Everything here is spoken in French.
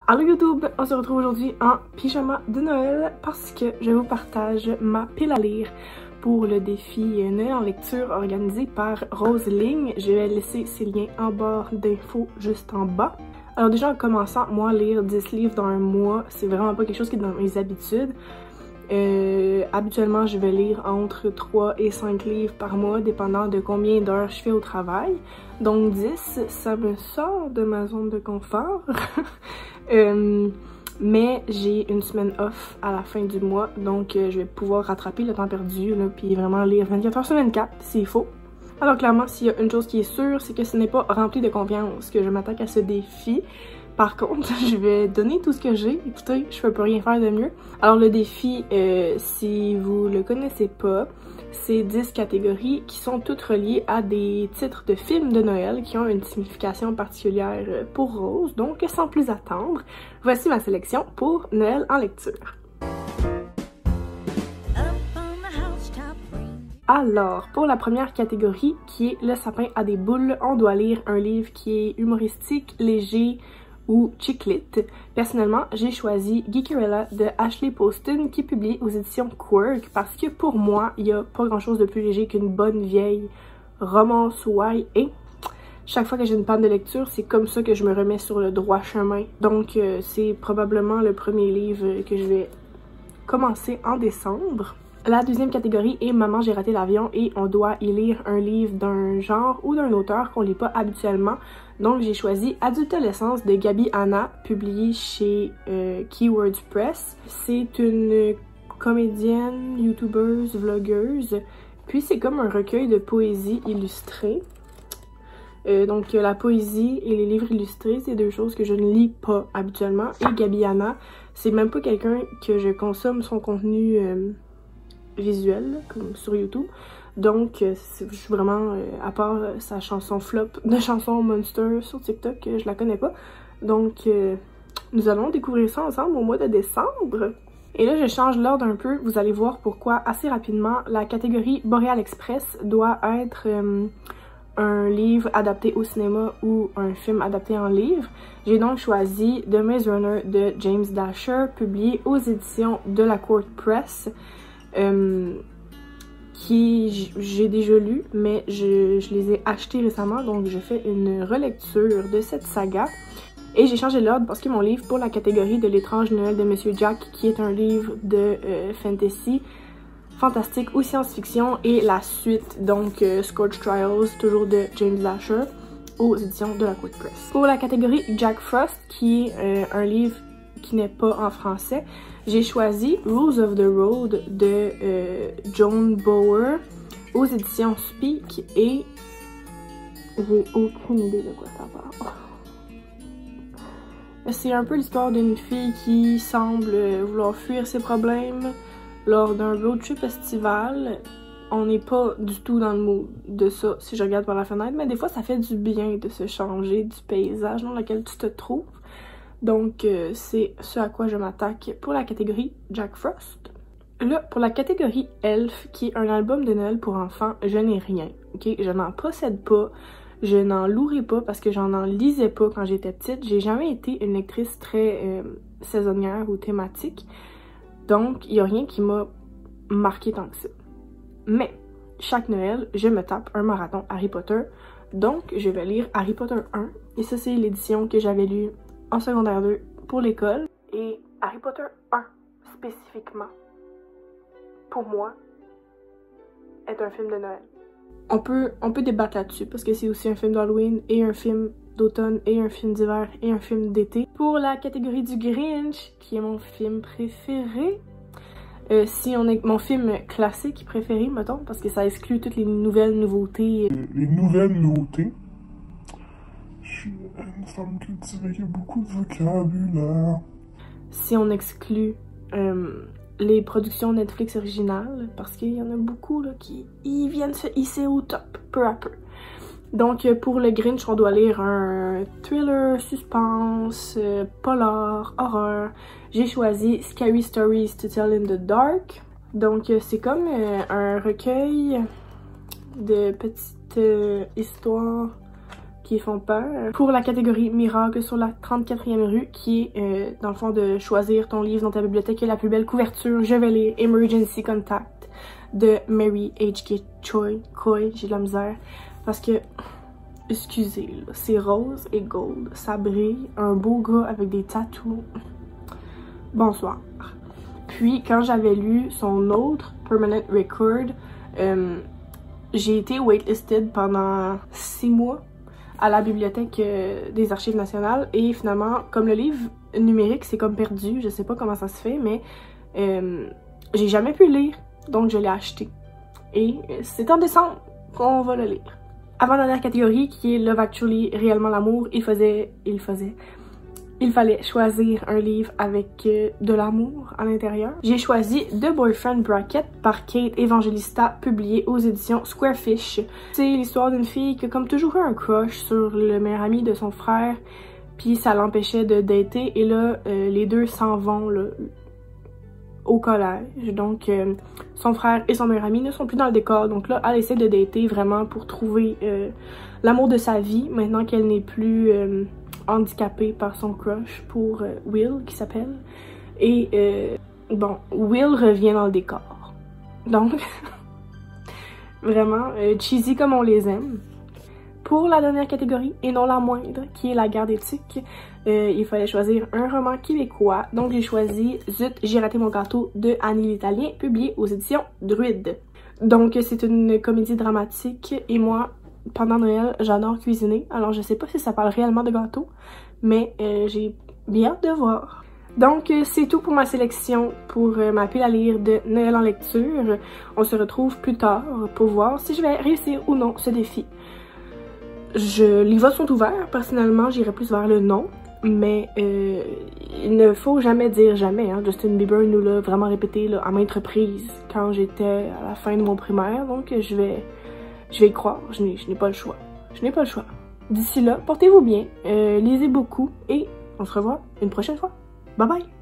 Allô YouTube, on se retrouve aujourd'hui en pyjama de Noël parce que je vous partage ma pile à lire pour le défi Noël en lecture organisé par Rose Ligne. Je vais laisser ces liens en barre d'infos juste en bas. Alors déjà en commençant, moi lire 10 livres dans un mois, c'est vraiment pas quelque chose qui est dans mes habitudes. Habituellement, je vais lire entre 3 et 5 livres par mois, dépendant de combien d'heures je fais au travail. Donc 10, ça me sort de ma zone de confort. Mais j'ai une semaine off à la fin du mois, donc je vais pouvoir rattraper le temps perdu, là, puis vraiment lire 24 heures sur 24, s'il faut. Alors clairement, s'il y a une chose qui est sûre, c'est que ce n'est pas rempli de confiance que je m'attaque à ce défi. Par contre, je vais donner tout ce que j'ai. Écoutez, je peux rien faire de mieux. Alors le défi, si vous le connaissez pas, c'est 10 catégories qui sont toutes reliées à des titres de films de Noël qui ont une signification particulière pour Rose. Donc sans plus attendre, voici ma sélection pour Noël en lecture. Alors, pour la première catégorie, qui est le sapin à des boules, on doit lire un livre qui est humoristique, léger ou chiclite. Personnellement, j'ai choisi Geekerella de Ashley Poston qui est publié aux éditions Quirk parce que pour moi, il n'y a pas grand chose de plus léger qu'une bonne vieille romance YA. Chaque fois que j'ai une panne de lecture, c'est comme ça que je me remets sur le droit chemin. Donc, c'est probablement le premier livre que je vais commencer en décembre. La deuxième catégorie est Maman j'ai raté l'avion et on doit y lire un livre d'un genre ou d'un auteur qu'on lit pas habituellement. Donc j'ai choisi Adultolescence de Gaby Hanna, publié chez Keywords Press. C'est une comédienne, youtubeuse, vlogueuse. Puis c'est comme un recueil de poésie illustrée. Donc la poésie et les livres illustrés, c'est deux choses que je ne lis pas habituellement. Et Gaby Hanna, c'est même pas quelqu'un que je consomme son contenu visuel, comme sur YouTube. Donc, je suis vraiment, à part sa chanson flop de chanson Monster sur TikTok, je la connais pas. Donc, nous allons découvrir ça ensemble au mois de décembre. Et là, je change l'ordre un peu. Vous allez voir pourquoi assez rapidement. La catégorie Boreal Express doit être un livre adapté au cinéma ou un film adapté en livre. J'ai donc choisi The Maze Runner de James Dasher, publié aux éditions de la Court Press. Qui j'ai déjà lu, mais je les ai achetés récemment, donc je fais une relecture de cette saga. Et j'ai changé l'ordre parce que mon livre pour la catégorie de l'étrange Noël de Monsieur Jack, qui est un livre de fantasy, fantastique ou science-fiction, et la suite, donc Scorch Trials, toujours de James Dasher, aux éditions de la Court Press. Pour la catégorie Jack Frost, qui est un livre qui n'est pas en français, j'ai choisi Rules of the Road de Joan Bower aux éditions Speak et j'ai aucune idée de quoi ça parle. C'est un peu l'histoire d'une fille qui semble vouloir fuir ses problèmes lors d'un road trip estival. On n'est pas du tout dans le mood de ça si je regarde par la fenêtre, mais des fois ça fait du bien de se changer du paysage dans lequel tu te trouves. Donc, c'est ce à quoi je m'attaque pour la catégorie Jack Frost. Là, pour la catégorie Elf, qui est un album de Noël pour enfants, je n'ai rien, ok? Je n'en possède pas, je n'en louerai pas parce que j'en lisais pas quand j'étais petite. J'ai jamais été une lectrice très saisonnière ou thématique, donc il n'y a rien qui m'a marqué tant que ça. Mais, chaque Noël, je me tape un marathon Harry Potter, donc je vais lire Harry Potter 1, et ça c'est l'édition que j'avais lue en secondaire 2 pour l'école. Et Harry Potter 1 spécifiquement, pour moi, est un film de Noël. On peut débattre là-dessus parce que c'est aussi un film d'Halloween et un film d'automne et un film d'hiver et un film d'été. Pour la catégorie du Grinch, qui est mon film préféré, si on est mon film classique préféré, mettons, parce que ça exclut toutes les nouvelles nouveautés. Les nouvelles nouveautés. Je suis une femme cultivée qui a beaucoup de vocabulaire. Si on exclut les productions Netflix originales, parce qu'il y en a beaucoup là, qui viennent se hisser au top, peu à peu. Donc pour le Grinch, on doit lire un thriller, suspense, polar, horreur. J'ai choisi Scary Stories to Tell in the Dark. Donc c'est comme un recueil de petites histoires qui font peur. Pour la catégorie Miracle sur la 34e rue, qui est dans le fond de choisir ton livre dans ta bibliothèque et la plus belle couverture, je vais lire Emergency Contact de Mary H.K. Choi. J'ai de la misère parce que, excusez, c'est rose et gold, ça brille, un beau gars avec des tatous. Bonsoir. Puis quand j'avais lu son autre Permanent Record, j'ai été waitlisted pendant 6 mois à la bibliothèque des Archives nationales et finalement, comme le livre numérique c'est comme perdu, je sais pas comment ça se fait, mais j'ai jamais pu le lire, donc je l'ai acheté. Et c'est en décembre qu'on va le lire. Avant-dernière catégorie qui est Love Actually, réellement l'amour, il fallait choisir un livre avec de l'amour à l'intérieur. J'ai choisi The Boyfriend Bracket par Kate Evangelista, publié aux éditions Squarefish. C'est l'histoire d'une fille qui a comme toujours eu un crush sur le meilleur ami de son frère, puis ça l'empêchait de dater, et là, les deux s'en vont là, au collège. Donc, son frère et son meilleur ami ne sont plus dans le décor, donc là, elle essaie de dater vraiment pour trouver l'amour de sa vie, maintenant qu'elle n'est plus handicapée par son crush pour Will, qui s'appelle. Et bon, Will revient dans le décor. Donc, vraiment, cheesy comme on les aime. Pour la dernière catégorie, et non la moindre, qui est la garde éthique, il fallait choisir un roman québécois. Donc j'ai choisi Zut, j'ai raté mon gâteau de Annie l'Italien, publié aux éditions Druide. Donc c'est une comédie dramatique, et moi, pendant Noël, j'adore cuisiner. Alors je sais pas si ça parle réellement de gâteau, mais j'ai bien hâte de voir. Donc c'est tout pour ma sélection pour ma pile à lire de Noël en lecture. On se retrouve plus tard pour voir si je vais réussir ou non ce défi. Les votes sont ouverts. Personnellement, j'irais plus vers le non. Mais il ne faut jamais dire jamais. Hein. Justin Bieber nous l'a vraiment répété là, à maintes reprises quand j'étais à la fin de mon primaire. Donc je vais y croire. Je n'ai pas le choix. Je n'ai pas le choix. D'ici là, portez-vous bien, lisez beaucoup et on se revoit une prochaine fois. Bye bye!